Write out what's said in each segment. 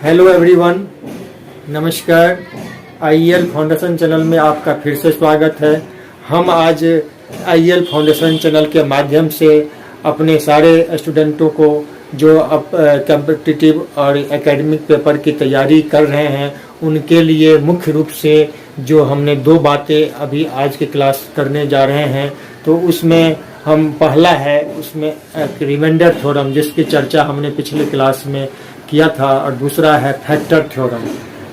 Hello everyone, नमस्कार। IL foundation channel में आपका फिर से स्वागत है। हम आज आईएल फाउंडेशन चैनल के माध्यम से अपने सारे स्टूडेंटों को जो अब कॉम्पिटिटिव और एकेडमिक पेपर की तैयारी कर रहे हैं उनके लिए मुख्य रूप से जो हमने दो बातें अभी आज की क्लास करने जा रहे हैं, तो उसमें हम पहला है उसमें रिमाइंडर थ्योरम जिसकी चर्चा हमने पिछले क्लास में किया था, और दूसरा है फैक्टर थ्योरम।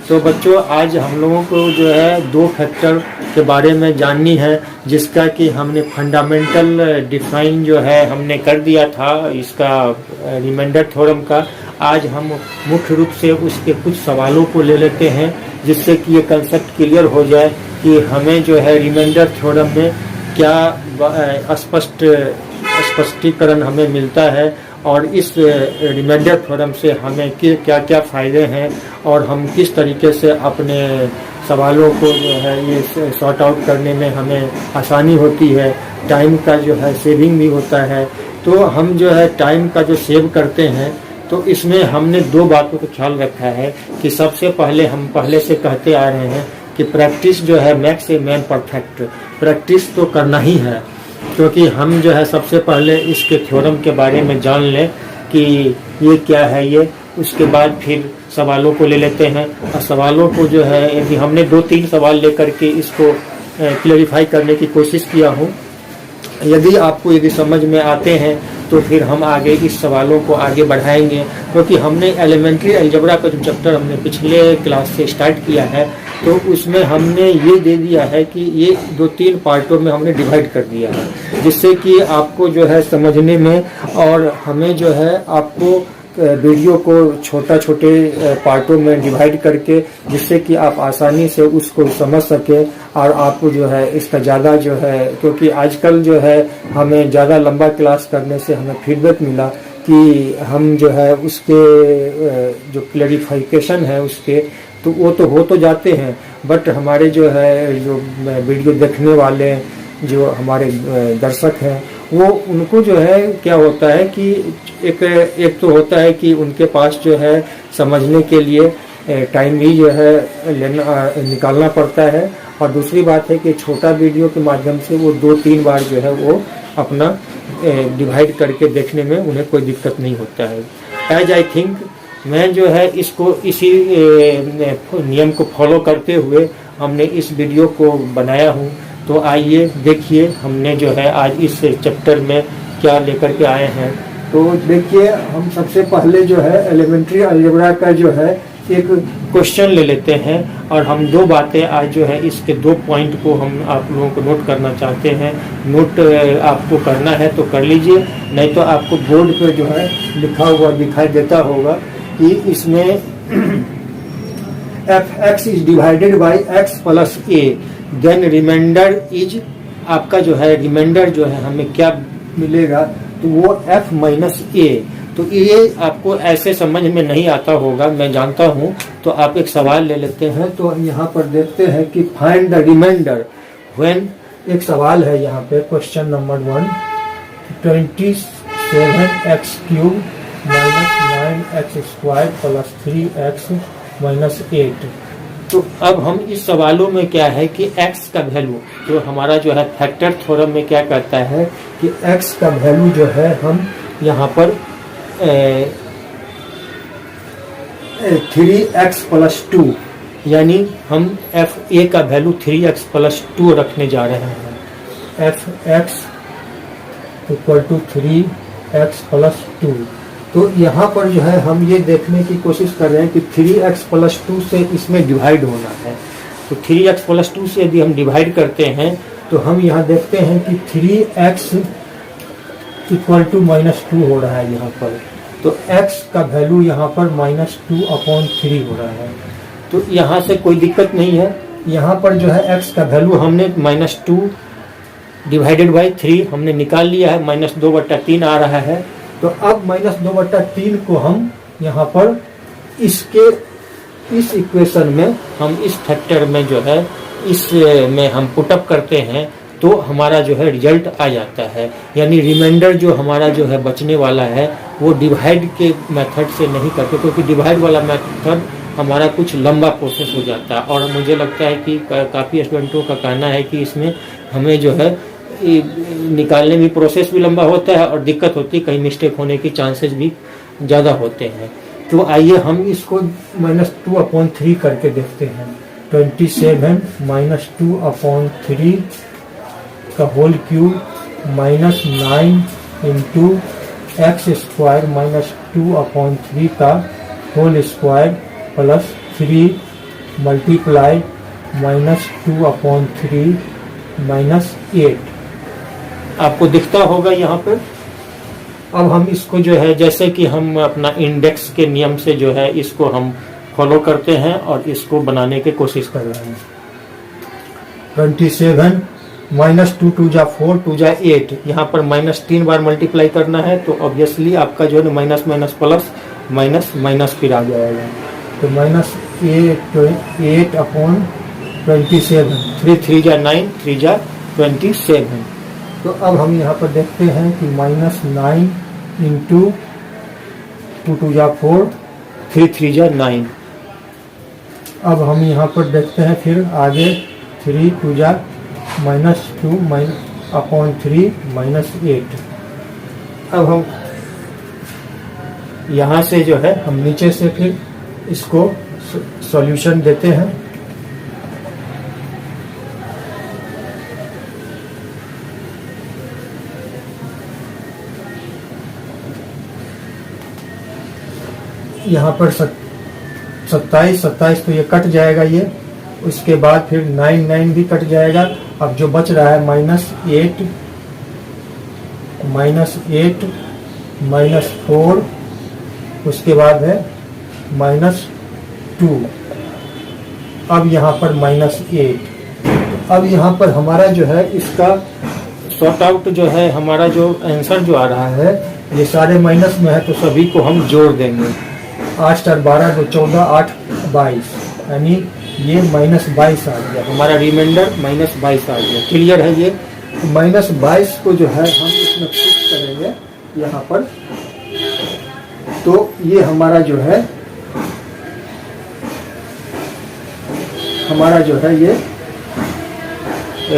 तो बच्चों, आज हम लोगों को जो है दो फैक्टर के बारे में जाननी है, जिसका कि हमने फंडामेंटल डिफाइन जो है हमने कर दिया था इसका रिमाइंडर थ्योरम का। आज हम मुख्य रूप से उसके कुछ सवालों को ले लेते हैं, जिससे कि ये कंसेप्ट क्लियर हो जाए कि हमें जो है रिमाइंडर थ्योरम में क्या स्पष्टीकरण हमें मिलता है, और इस रिमाइंडर थ्योरम से हमें क्या क्या फ़ायदे हैं, और हम किस तरीके से अपने सवालों को जो है ये सॉर्ट आउट करने में हमें आसानी होती है। टाइम का जो है सेविंग भी होता है। तो हम जो है टाइम का जो सेव करते हैं, तो इसमें हमने दो बातों का ख्याल रखा है कि सबसे पहले हम पहले से कहते आ रहे हैं कि प्रैक्टिस जो है makes a man perfect. Practice तो करना ही है, क्योंकि हम जो है सबसे पहले इसके थ्योरम के बारे में जान लें कि ये क्या है ये, उसके बाद फिर सवालों को ले लेते हैं। और सवालों को जो है यदि हमने 2-3 सवाल लेकर के इसको क्लैरिफाई करने की कोशिश किया हूँ। यदि समझ में आते हैं तो फिर हम आगे इस सवालों को आगे बढ़ाएंगे, क्योंकि हमने एलिमेंट्री अलजेब्रा का जो चैप्टर हमने पिछले क्लास से स्टार्ट किया है, तो उसमें हमने ये दे दिया है कि ये 2-3 पार्टों में हमने डिवाइड कर दिया है, जिससे कि आपको जो है समझने में, और हमें जो है आपको वीडियो को छोटे पार्टों में डिवाइड करके, जिससे कि आप आसानी से उसको समझ सके, और आपको जो है इसका ज़्यादा जो है, क्योंकि आजकल जो है हमें ज़्यादा लंबा क्लास करने से हमें फीडबैक मिला कि हम जो है उसके जो क्लैरिफिकेशन है उसके तो वो तो हो तो जाते हैं, बट हमारे जो है जो वीडियो देखने वाले जो हमारे दर्शक हैं, वो उनको जो है क्या होता है कि एक तो होता है कि उनके पास जो है समझने के लिए टाइम भी जो है निकालना पड़ता है, और दूसरी बात है कि छोटा वीडियो के माध्यम से वो 2-3 बार जो है वो अपना डिवाइड करके देखने में उन्हें कोई दिक्कत नहीं होता है। एज आई थिंक मैं जो है इसको इसी नियम को फॉलो करते हुए हमने इस वीडियो को बनाया हूँ। तो आइए देखिए हमने जो है आज इस चैप्टर में क्या लेकर के आए हैं। तो देखिए, हम सबसे पहले जो है एलिमेंट्री अलजेब्रा का जो है एक क्वेश्चन ले लेते हैं, और हम दो बातें आज जो है इसके 2 पॉइंट को हम आप लोगों को नोट करना चाहते हैं। नोट आपको करना है तो कर लीजिए, नहीं तो आपको बोर्ड पे जो है लिखा हुआ दिखाई देता होगा कि इसमें f(x) is divided by x plus a, then remainder is, आपका जो है रिमाइंडर जो है हमें क्या मिलेगा, तो वो f माइनस a। तो ये आपको ऐसे समझ में नहीं आता होगा, मैं जानता हूँ। तो आप एक सवाल ले लेते हैं। तो यहाँ पर देखते हैं कि फाइंड द रिमाइंडर व्हेन, एक सवाल है यहाँ पे question number 1, 27x³ minus 9x² plus 3x minus 8। तो अब हम इस सवालों में क्या है कि x का वैल्यू जो हमारा जो है फैक्टर थ्योरम में क्या कहता है कि x का वैल्यू जो है हम यहाँ पर 3x प्लस 2, यानी हम fa का वैल्यू 3x प्लस 2 रखने जा रहे हैं। fx equal to 3x plus 2। तो यहाँ पर जो है हम ये देखने की कोशिश कर रहे हैं कि 3x प्लस 2 से इसमें डिवाइड होना है। तो 3x प्लस 2 से यदि हम डिवाइड करते हैं तो हम यहाँ देखते हैं कि 3x इक्वल टू -2 हो रहा है यहाँ पर। तो x का वैल्यू यहाँ पर -2/3 हो रहा है। तो यहाँ से कोई दिक्कत नहीं है। यहाँ पर जो है x का वैल्यू हमने -2 डिवाइडेड बाई 3 हमने निकाल लिया है, -2/3 आ रहा है। तो अब -2/3 को हम यहाँ पर इस इक्वेशन में, हम इस फैक्टर में जो है इस में हम पुटअप करते हैं, तो हमारा जो है रिजल्ट आ जाता है। यानी रिमाइंडर जो हमारा जो है बचने वाला है वो डिवाइड के मेथड से नहीं करते, क्योंकि डिवाइड वाला मेथड हमारा कुछ लंबा प्रोसेस हो जाता है। और मुझे लगता है कि काफ़ी स्टूडेंटों का कहना है कि इसमें हमें जो है निकालने में प्रोसेस भी लंबा होता है और दिक्कत होती है, कहीं मिस्टेक होने की चांसेस भी ज़्यादा होते हैं। तो आइए हम इसको -2/3 करके देखते हैं। 27 -2/3 का whole cube -9 into x square -2/3 का होल स्क्वायर प्लस 3 मल्टीप्लाई -2/3 -8 आपको दिखता होगा यहाँ पर। अब हम इसको जो है जैसे कि हम अपना इंडेक्स के नियम से जो है इसको हम फॉलो करते हैं और इसको बनाने की कोशिश कर रहे हैं। 27 -2 2 जा 4 2 जा 8, यहाँ पर -3 बार मल्टीप्लाई करना है, तो ऑब्वियसली आपका जो है minus minus plus minus minus फिर आ जाएगा। तो -8/27, 3 3 जा 9 3 जा 27। तो अब हम यहाँ पर देखते हैं कि -9 इंटू 2 2 जा 4 3 3 जा 9। अब हम यहाँ पर देखते हैं फिर आगे 3 2 जा -2/3 -8। अब हम यहाँ से जो है हम नीचे से फिर इसको सॉल्यूशन देते हैं। यहाँ पर 27 27 तो ये कट जाएगा ये, उसके बाद फिर 9 9 भी कट जाएगा। अब जो बच रहा है -8 -4, उसके बाद है -2, अब यहाँ पर -8। अब यहाँ पर हमारा जो है इसका सॉर्ट आउट जो है हमारा जो आंसर जो आ रहा है ये सारे माइनस में है, तो सभी को हम जोड़ देंगे। 8 4 12 2 14 8 22, यानी ये -22 आ गया हमारा रिमाइंडर, -22 आ गया। क्लियर है ये? तो -22 को जो है हम इसमें फिक्स करेंगे यहाँ पर, तो ये हमारा जो है ये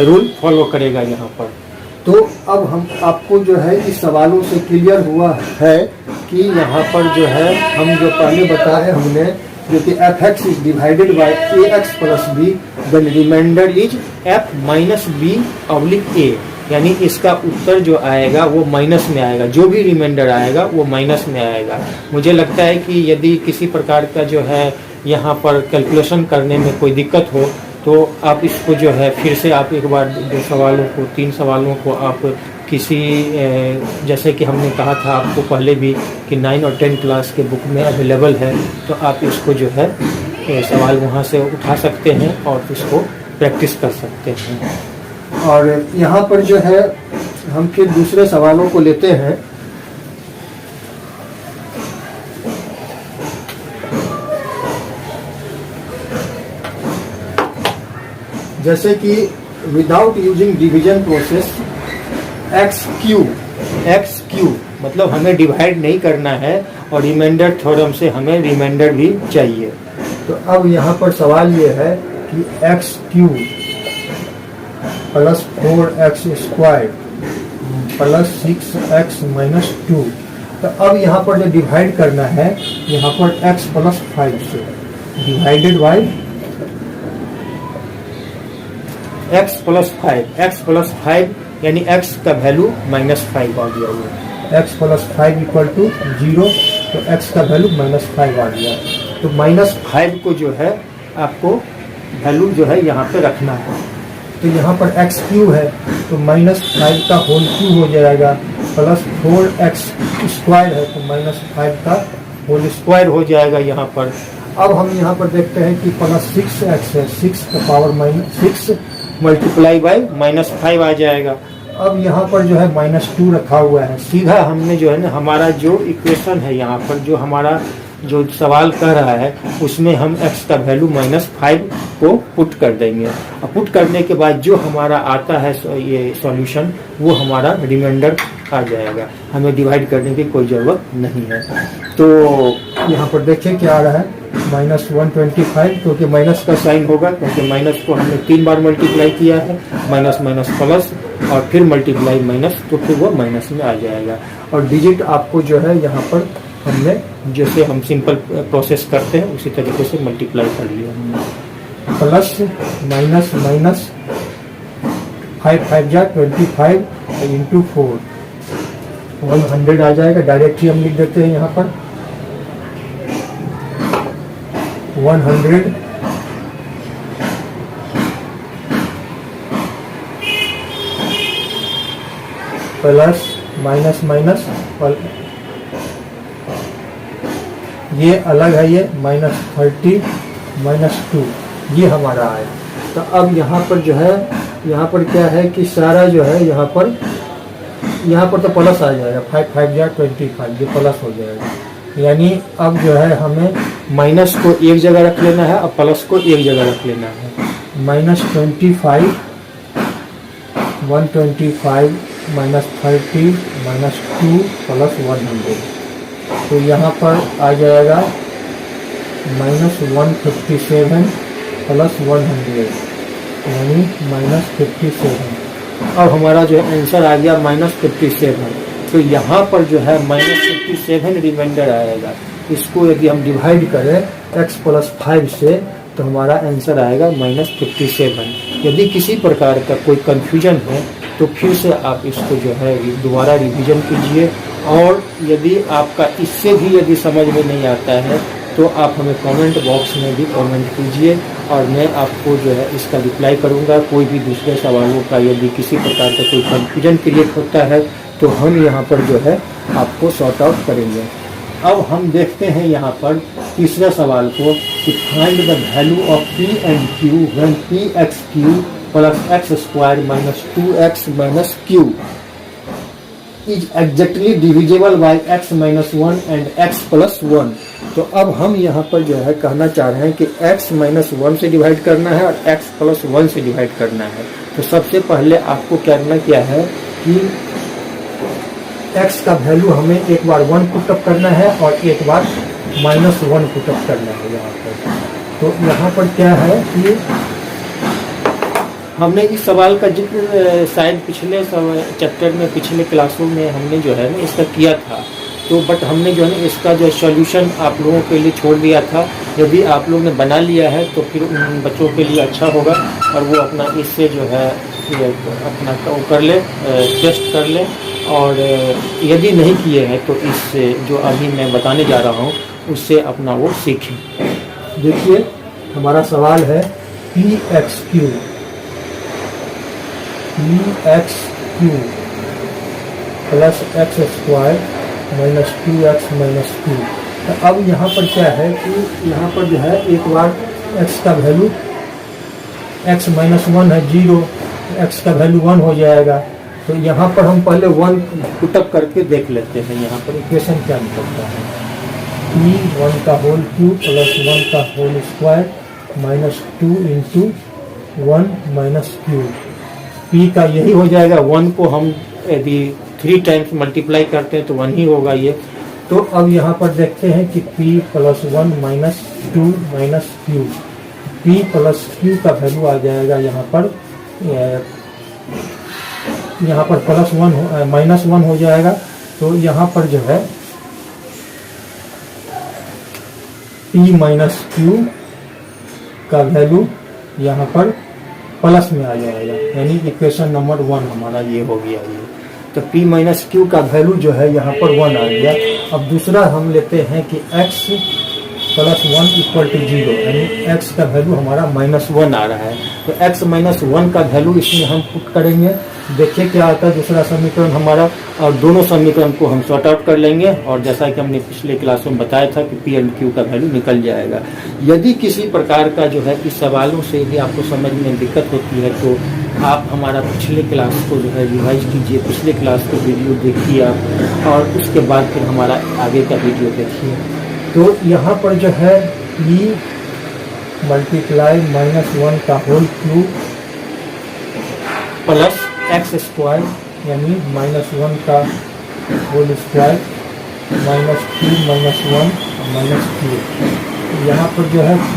रूल फॉलो करेगा यहाँ पर। तो अब हम आपको जो है इस सवालों से क्लियर हुआ है कि यहाँ पर जो है हम जो पहले बताए हमने जो कि fx is divided by ax plus b, then remainder is f minus b oblique a, यानी इसका उत्तर जो आएगा वो माइनस में आएगा, जो भी रिमाइंडर आएगा वो माइनस में आएगा। मुझे लगता है कि यदि किसी प्रकार का जो है यहाँ पर कैलकुलेशन करने में कोई दिक्कत हो तो आप इसको जो है फिर से आप एक बार 3 सवालों को आप किसी जैसे कि हमने कहा था आपको पहले भी कि 9 और 10 क्लास के बुक में अवेलेबल है, तो आप इसको जो है सवाल वहाँ से उठा सकते हैं और इसको प्रैक्टिस कर सकते हैं। और यहाँ पर जो है हम फिर दूसरे सवालों को लेते हैं। जैसे कि without using division process x Q मतलब हमें डिवाइड नहीं करना है और रिमाइंडर थ्योरम से हमें रिमाइंडर भी चाहिए। तो अब यहाँ पर सवाल ये है कि x Q plus 4x square plus 6x minus 2। तो अब यहाँ पर जो डिवाइड करना है यहाँ पर x प्लस 5 से डिवाइडेड बाई x प्लस 5 यानी x का वैल्यू -5 आ गया। x प्लस 5 इक्वल टू 0, तो x का वैल्यू -5 आ गया। तो -5 को जो है आपको वैल्यू जो है यहाँ पे रखना है। तो यहाँ पर x क्यू है तो -5 का होल क्यू हो जाएगा, प्लस 4x स्क्वायर है तो -5 का होल स्क्वायर हो जाएगा यहाँ पर। अब हम यहाँ पर देखते हैं कि प्लस 6x है, 6 का पावर -6 मल्टीप्लाई बाई -5 आ जाएगा। अब यहाँ पर जो है -2 रखा हुआ है, सीधा हमने जो है ना हमारा जो इक्वेशन है यहाँ पर जो हमारा जो सवाल कह रहा है उसमें हम x का वैल्यू -5 को पुट कर देंगे। और पुट करने के बाद जो हमारा आता है ये सॉल्यूशन, वो हमारा रिमाइंडर आ जाएगा, हमें डिवाइड करने की कोई ज़रूरत नहीं है। तो यहाँ पर देखिए क्या आ रहा है, -125, क्योंकि माइनस का साइन होगा, क्योंकि माइनस को हमने 3 बार मल्टीप्लाई किया है, माइनस माइनस प्लस और फिर मल्टीप्लाई माइनस, तो फिर वो माइनस में आ जाएगा। और डिजिट आपको जो है यहाँ पर हमने जैसे हम सिंपल प्रोसेस करते हैं उसी तरीके से मल्टीप्लाई कर लिया हमने। प्लस माइनस माइनस 5 5 जा 25 इंटू 4 100 आ जाएगा। डायरेक्टली हम लिख देते हैं यहाँ पर 100 प्लस माइनस माइनस, ये अलग है, ये -30 -2 ये हमारा है। तो अब यहाँ पर जो है, यहाँ पर क्या है कि सारा जो है यहाँ पर तो प्लस आ जाएगा, 5 5 जा 25, ये प्लस हो जाएगा। यानी अब जो है हमें माइनस को एक जगह रख लेना है और प्लस को एक जगह रख लेना है। -25 125 -30 -2 प्लस 100, तो यहाँ पर आ जाएगा -157 प्लस 100, यानी -57। अब हमारा जो आंसर आ गया -57। तो यहाँ पर जो है -57 रिमाइंडर आएगा। इसको यदि हम डिवाइड करें x + 5 से, तो हमारा आंसर आएगा -57। यदि किसी प्रकार का कोई कंफ्यूजन है तो फिर से आप इसको जो है दोबारा रिवीजन कीजिए, और यदि आपका इससे भी यदि समझ में नहीं आता है तो आप हमें कमेंट बॉक्स में भी कमेंट कीजिए, और मैं आपको जो है इसका रिप्लाई करूंगा। कोई भी दूसरे सवालों का यदि किसी प्रकार का कोई कंफ्यूजन क्रिएट होता है तो हम यहाँ पर जो है आपको सॉर्ट आउट करेंगे। अब हम देखते हैं यहाँ पर तीसरे सवाल को कि find the value of P and Q when Px³ + x² - 2x - q is exactly divisible by x - 1 and x + 1। तो अब हम यहाँ पर जो है कहना चाह रहे हैं कि x - 1 से डिवाइड करना है और x + 1 से डिवाइड करना है। तो सबसे पहले आपको करना क्या है कि x का वैल्यू हमें एक बार 1 पुटअप करना है और एक बार -1 पुटअप करना है यहाँ पर। तो यहाँ पर क्या है कि हमने इस सवाल का जिक्र शायद पिछले चैप्टर में, पिछले क्लासों में हमने जो है ना इसका किया था, तो बट हमने जो है ना इसका जो सॉल्यूशन आप लोगों के लिए छोड़ दिया था। यदि आप लोग ने बना लिया है तो फिर उन बच्चों के लिए अच्छा होगा, और वो अपना इससे जो है अपना कर ले, टेस्ट कर ले। और यदि नहीं किए हैं तो इससे जो अभी मैं बताने जा रहा हूँ उससे अपना वो सीखें। देखिए हमारा सवाल है Px³ प्लस x² - 2x - 2। तो अब यहाँ पर क्या है कि यहाँ पर जो है एक बार x का वैल्यू, x - 1 है 0, x का वैल्यू 1 हो जाएगा। तो यहाँ पर हम पहले 1 पुटअप करके देख लेते हैं। यहाँ पर इक्वेशन क्या निकलता है, P1 का होल क्यूब प्लस 1 का whole square -2 into 1 - q। P का यही हो जाएगा, 1 को हम यदि 3 टाइम्स मल्टीप्लाई करते हैं तो 1 ही होगा ये। तो अब यहाँ पर देखते हैं कि P + 1 - 2 - q, P + q का वैल्यू आ जाएगा यहाँ पर -1 हो जाएगा। तो यहाँ पर जो है P - q का वैल्यू यहाँ पर प्लस में आ जाएगा, यानी इक्वेशन नंबर 1 हमारा ये हो गया ये। तो P - q का वैल्यू जो है यहाँ पर 1 आ गया। अब दूसरा हम लेते हैं कि x + 1 = 0, यानी x का वैल्यू हमारा -1 आ रहा है। तो x - 1 का वैल्यू इसमें हम पुट करेंगे, देखिए क्या आता है दूसरा समीकरण हमारा, और दोनों समीकरण को हम सॉर्ट आउट कर लेंगे। और जैसा कि हमने पिछले क्लास में बताया था कि P एंड Q का वैल्यू निकल जाएगा। यदि किसी प्रकार का जो है इस सवालों से यदि आपको समझ में दिक्कत होती है तो आप हमारा पिछले क्लास को जो है रिवाइज कीजिए, पिछले क्लास का वीडियो देखिए आप, और उसके बाद फिर हमारा आगे का वीडियो देखिए। तो यहाँ पर जो है p मल्टीप्लाई -1 का whole cube plus x square यानी -1 का होल स्क्वायर -3 -1 -3। यहाँ पर जो है p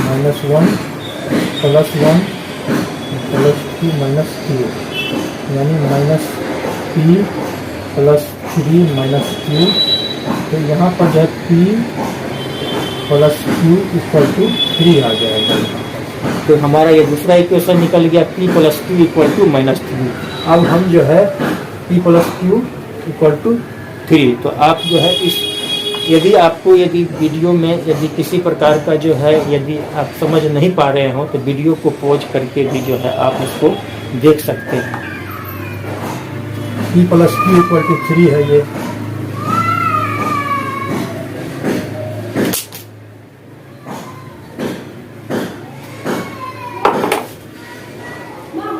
-1 +1 +2 -2 यानी -p +3 -q। तो यहाँ पर जो है p + q = 3 आ जाएगा। तो हमारा ये दूसरा इक्वेशन निकल गया p + q = -3। अब हम जो है p + q = 3। तो आप जो है इस यदि वीडियो में यदि किसी प्रकार का जो है यदि आप समझ नहीं पा रहे हो तो वीडियो को पॉज करके भी जो है आप इसको देख सकते हैं। p + q = 3 है ये।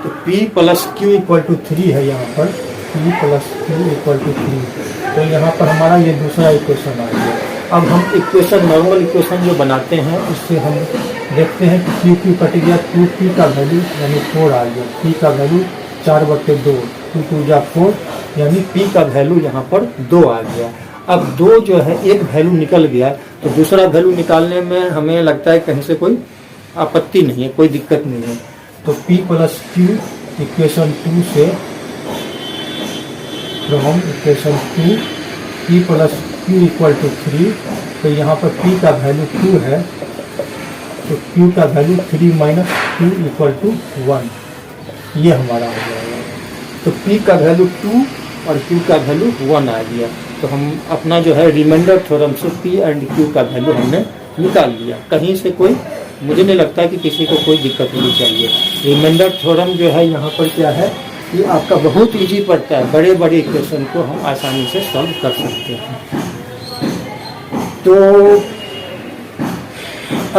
तो p + q = 3 है यहाँ पर, p + q = 3। तो यहाँ पर हमारा ये दूसरा इक्वेशन आ गया। अब हम इक्वेशन नॉर्मल इक्वेशन जो बनाते हैं उससे हम देखते हैं कि q कट गया, 2p का वैल्यू यानी 4 आ गया, p का वैल्यू 4/2, 2 2 जा 4 यानी p का वैल्यू यहाँ पर 2 आ गया। अब 2 जो है एक वैल्यू निकल गया तो दूसरा वैल्यू निकालने में हमें लगता है कहीं से कोई आपत्ति नहीं है, कोई दिक्कत नहीं है। तो p + q इक्वेशन 2 से फ्रॉम इक्वेशन 2 p + q = 3। तो यहाँ पर p का वैल्यू 2 है तो q का वैल्यू 3 - q = 1, ये हमारा हो जाएगा। तो p का वैल्यू 2 और q का वैल्यू 1 आ गया। तो हम अपना जो है रिमाइंडर थ्योरम से p और q का वैल्यू हमने निकाल लिया। कहीं से कोई, मुझे नहीं लगता कि किसी को कोई दिक्कत होनी चाहिए। रिमाइंडर थ्योरम जो है यहाँ पर क्या है कि आपका बहुत इजी पड़ता है, बड़े बड़े इक्वेशन को हम आसानी से सॉल्व कर सकते हैं। तो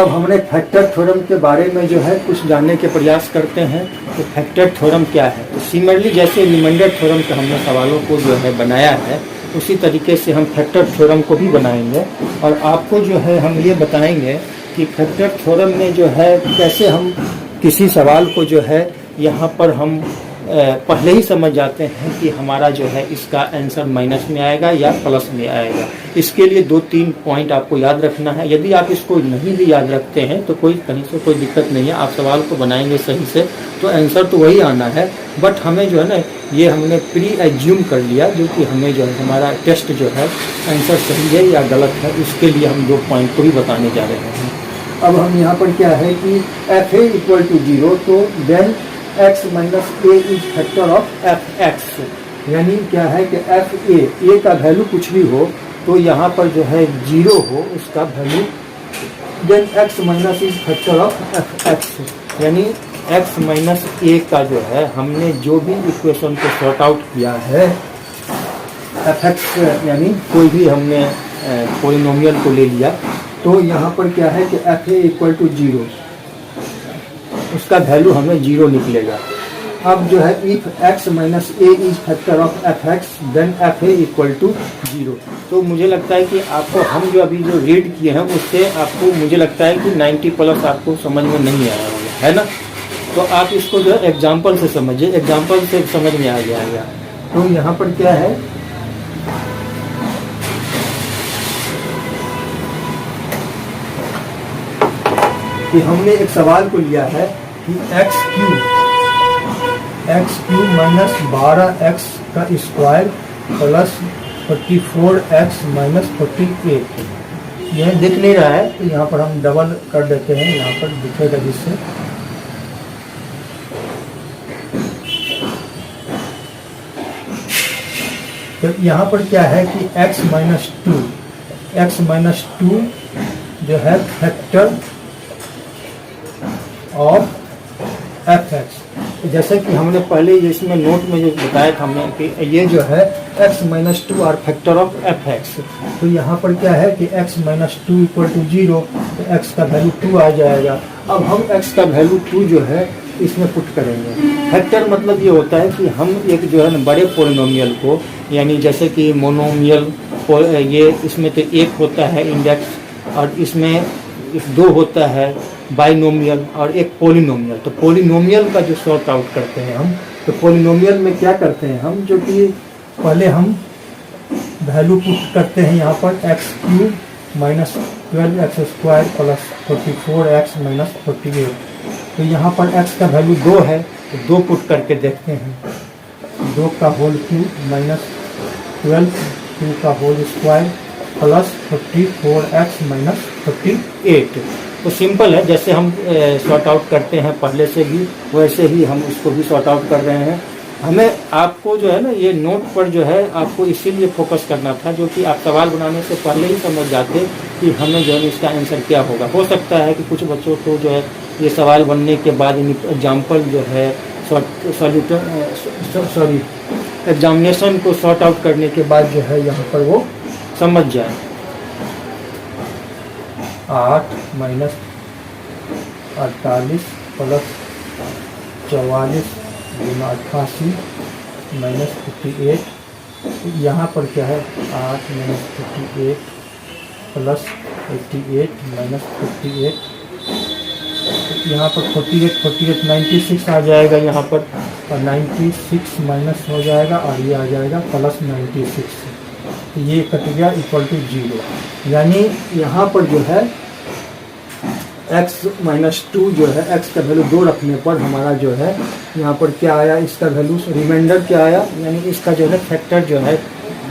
अब हमने फैक्टर थ्योरम के बारे में जो है कुछ जानने के प्रयास करते हैं। तो फैक्टर थ्योरम क्या है? तो सिमिलरली जैसे रिमाइंडर थ्योरम के हमने सवालों को जो है बनाया है उसी तरीके से हम फैक्टर थ्योरम को भी बनाएंगे और आपको जो है हम ये बताएंगे कि फैक्टर थ्योरम में जो है कैसे हम किसी सवाल को जो है यहाँ पर हम पहले ही समझ जाते हैं कि हमारा जो है इसका आंसर माइनस में आएगा या प्लस में आएगा। इसके लिए 2-3 पॉइंट आपको याद रखना है। यदि आप इसको नहीं भी याद रखते हैं तो कहीं से कोई दिक्कत नहीं है, आप सवाल को बनाएंगे सही से तो आंसर तो वही आना है। बट हमें जो है ना ये हमने प्री एज्यूम कर लिया जो कि हमें जो है हमारा टेस्ट जो है आंसर सही है या गलत है, इसके लिए हम 2 पॉइंट को भी बताने जा रहे हैं। अब हम यहाँ पर क्या है कि fa = 0 तो then x - a is factor of fx, यानी क्या है कि fa का वैल्यू कुछ भी हो तो यहाँ पर जो है 0 हो उसका value, then x - is factor of fx, यानी x - a का जो है हमने जो भी इक्वेशन को सॉर्ट आउट किया है fx यानी कोई भी हमने पॉलिनोमियल को ले लिया तो यहाँ पर क्या है कि fa = 0 उसका वैल्यू हमें 0 निकलेगा। अब जो है if x - a is factor of fx then fa = 0। तो मुझे लगता है कि आपको हम जो अभी जो रीड किए हैं उससे आपको मुझे लगता है कि 90+ आपको समझ में नहीं आया होगा, है ना। तो आप इसको जो है एग्जाम्पल से समझिए, एग्जाम्पल से समझ में आ जाएगा। तो यहाँ पर क्या है कि हमने एक सवाल को लिया है कि x³ - 12x का स्क्वायर प्लस 44x - 48, यह दिख नहीं रहा है तो यहाँ पर हम डबल कर देते हैं, यहाँ पर दिखेगा जिससे तो यहाँ पर क्या है कि x - 2 जो है फैक्टर ऑफ fx, जैसे कि हमने पहले इसमें नोट में जो बताया था हमने कि ये जो है x - 2 और फैक्टर ऑफ fx। तो यहाँ पर क्या है कि x - 2 = 0 तो x का वैल्यू 2 आ जाएगा। अब हम x का वैल्यू 2 जो है इसमें पुट करेंगे। फैक्टर मतलब ये होता है कि हम एक जो है ना बड़े पॉलिनोमियल को, यानी जैसे कि मोनोमियल ये इसमें तो 1 होता है इंडेक्स और इसमें दो होता है बाइनोमियल और एक पोलिनोमियल। तो पोलिनोमियल का जो सॉर्ट आउट करते हैं हम, तो पोलिनोमियल में क्या करते हैं हम, जो कि पहले हम वैल्यू पुट करते हैं यहाँ पर x cube minus 12x square plus 44x minus 48। तो यहाँ पर x का वैल्यू 2 है, तो 2 पुट करके देखते हैं। 2 का होल क्यूब माइनस 12 का whole square plus 44x minus 48। तो सिंपल है, जैसे हम सॉर्ट आउट करते हैं पहले से भी, वैसे ही हम उसको भी सॉर्ट आउट कर रहे हैं। हमें आपको जो है ना ये नोट पर जो है आपको इसीलिए फोकस करना था, जो कि आप सवाल बनाने से पहले ही समझ जाते कि हमें जो है इसका आंसर क्या होगा। हो सकता है कि कुछ बच्चों को जो है ये सवाल बनने के बाद एग्जाम्पल जो है एग्जामिनेशन को सॉर्ट आउट करने के बाद जो है यहाँ पर वो समझ जाए। 8 माइनस 48 प्लस 44 गुना 88 माइनस 58। यहाँ पर क्या है 8 माइनस 58 प्लस 88 माइनस 58। यहाँ पर 48 96 आ जाएगा यहाँ पर, और 96 माइनस हो जाएगा और ये आ जाएगा प्लस 96। तो ये कट गया इक्वल टू 0। यानी यहाँ पर जो है x माइनस 2 जो है x का वैल्यू 2 रखने पर हमारा जो है यहाँ पर क्या आया, इसका वैल्यू रिमाइंडर क्या आया, यानी इसका जो है फैक्टर जो है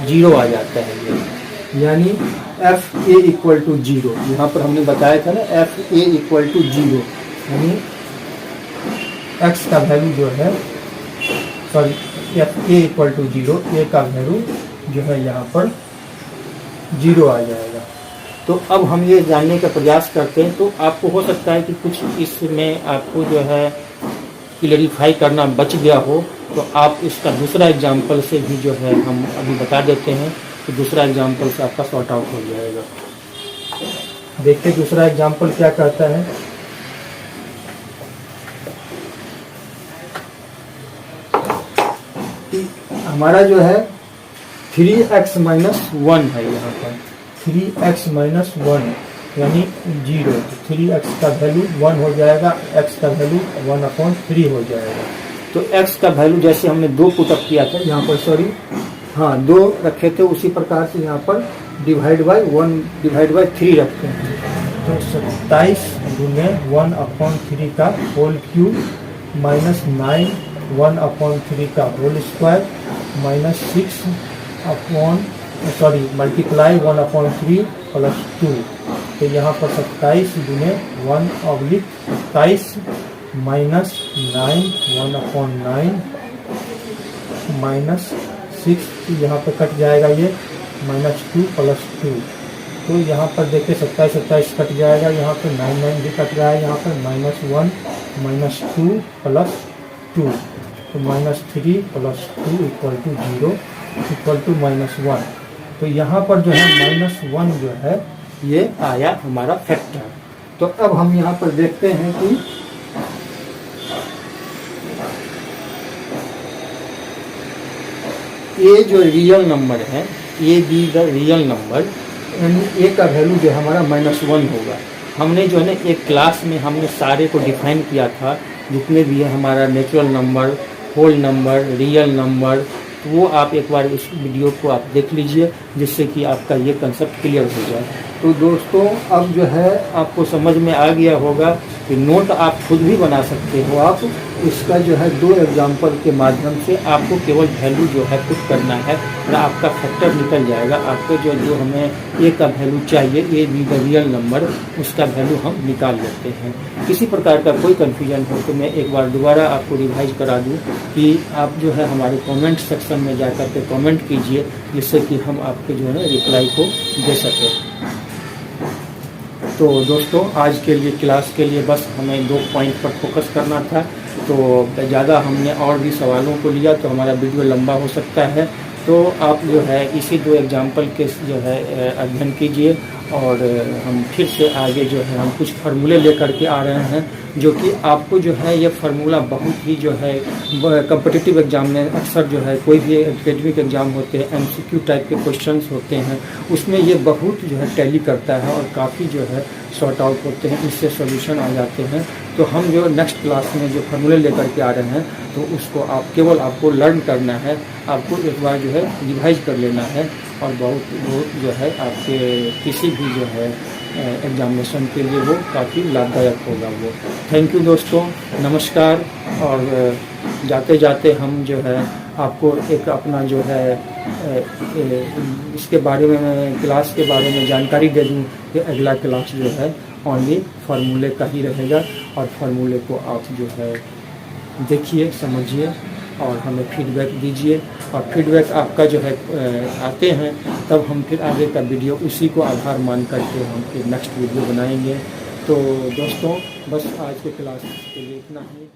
0 आ जाता है ये। यानी एफ ए इक्वल टू 0, यहाँ पर हमने बताया था ना एफ ए इक्वल टू 0, यानी x का वैल्यू जो है एफ ए इक्वल टू 0, ए का वैल्यू जो है यहाँ पर 0 आ जाएगा। तो अब हम ये जानने का प्रयास करते हैं, तो आपको हो सकता है कि कुछ इसमें आपको जो है क्लियरिफाई करना बच गया हो, तो आप इसका दूसरा एग्जाम्पल से भी जो है हम अभी बता देते हैं, तो दूसरा एग्जाम्पल से आपका सॉर्ट आउट हो जाएगा। देखते दूसरा एग्जाम्पल क्या कहता है। हमारा जो है 3x माइनस 1 है, यहाँ पर 3x माइनस 1 यानी 0। 3x का वैल्यू 1 हो जाएगा, x का वैल्यू 1/3 हो जाएगा। तो x का वैल्यू जैसे हमने 2 पुटअप किया था यहाँ पर, 2 रखे थे, उसी प्रकार से यहाँ पर डिवाइड बाई 1/3 रखते हैं। तो 27 गुने 1/3 का होल क्यूब माइनस 9 1/3 का whole square minus 6 multiply 1/3 plus 2। तो यहाँ पर 27 गुने 1/27 माइनस 9 1/9 माइनस 6, यहाँ पर कट जाएगा ये माइनस 2 प्लस 2। तो यहाँ पर देखिए 27 कट जाएगा, यहाँ पर 9 भी कट रहा है, यहाँ पर -1 -2 प्लस 2, तो -3 plus 2 equal to 0 equal to -1। तो यहाँ पर जो है -1 जो है ये आया हमारा फैक्टर। तो अब हम यहाँ पर देखते हैं कि ये जो रियल नंबर है, ये बी द रियल नंबर, यानी ए का वैल्यू जो हमारा -1 होगा। हमने जो है ना एक क्लास में हमने सारे को डिफाइन किया था, जितने भी है हमारा natural number, whole number, real number. तो वो आप एक बार इस वीडियो को आप देख लीजिए, जिससे कि आपका ये कंसेप्ट क्लियर हो जाए। तो दोस्तों अब जो है आपको समझ में आ गया होगा कि नोट आप खुद भी बना सकते हो। आप इसका जो है 2 एग्जाम्पल के माध्यम से आपको केवल वैल्यू जो है पुट करना है और आपका फैक्टर निकल जाएगा। आपको जो हमें ए का वैल्यू चाहिए, A be the real number, उसका वैल्यू हम निकाल लेते हैं। किसी प्रकार का कोई कन्फ्यूजन हो तो मैं एक बार दोबारा आपको रिवाइज करा दूं कि आप जो है हमारे कमेंट सेक्शन में जा कर के कमेंट कीजिए, जिससे कि हम आपके जो है रिप्लाई को दे सकें। तो दोस्तों आज के लिए क्लास के लिए बस हमें 2 पॉइंट पर फोकस करना था। तो ज़्यादा हमने और भी सवालों को लिया तो हमारा वीडियो लंबा हो सकता है। तो आप जो है इसी 2 एग्जाम्पल के जो है अध्ययन कीजिए और हम फिर से आगे जो है हम कुछ फार्मूले लेकर के आ रहे हैं, जो कि आपको जो है ये फार्मूला बहुत ही जो है कम्पिटिटिव एग्ज़ाम में अक्सर जो है कोई भी एकेडमिक एग्ज़ाम होते हैं, एमसीक्यू टाइप के क्वेश्चंस होते हैं, उसमें ये बहुत जो है टैली करता है और काफ़ी जो है सॉर्ट आउट होते हैं, इससे सॉल्यूशन आ जाते हैं। तो हम जो नेक्स्ट क्लास में जो फार्मूले लेकर के आ रहे हैं, तो उसको आप केवल आपको लर्न करना है, आपको एक बार जो है रिवाइज कर लेना है, और बहुत जो है आपके किसी भी जो है एग्जामिनेशन के लिए वो काफ़ी लाभदायक होगा वो। थैंक यू दोस्तों, नमस्कार। और जाते जाते हम जो है आपको एक अपना जो है इसके बारे में क्लास के बारे में जानकारी दे दूँ कि अगला क्लास जो है ओनली फार्मूले का ही रहेगा, और फार्मूले को आप जो है देखिए, समझिए और हमें फीडबैक दीजिए। और फीडबैक आपका जो है आते हैं तब हम फिर आगे का वीडियो उसी को आधार मान करके हम फिर नेक्स्ट वीडियो बनाएंगे। तो दोस्तों बस आज के क्लास के लिए इतना ही।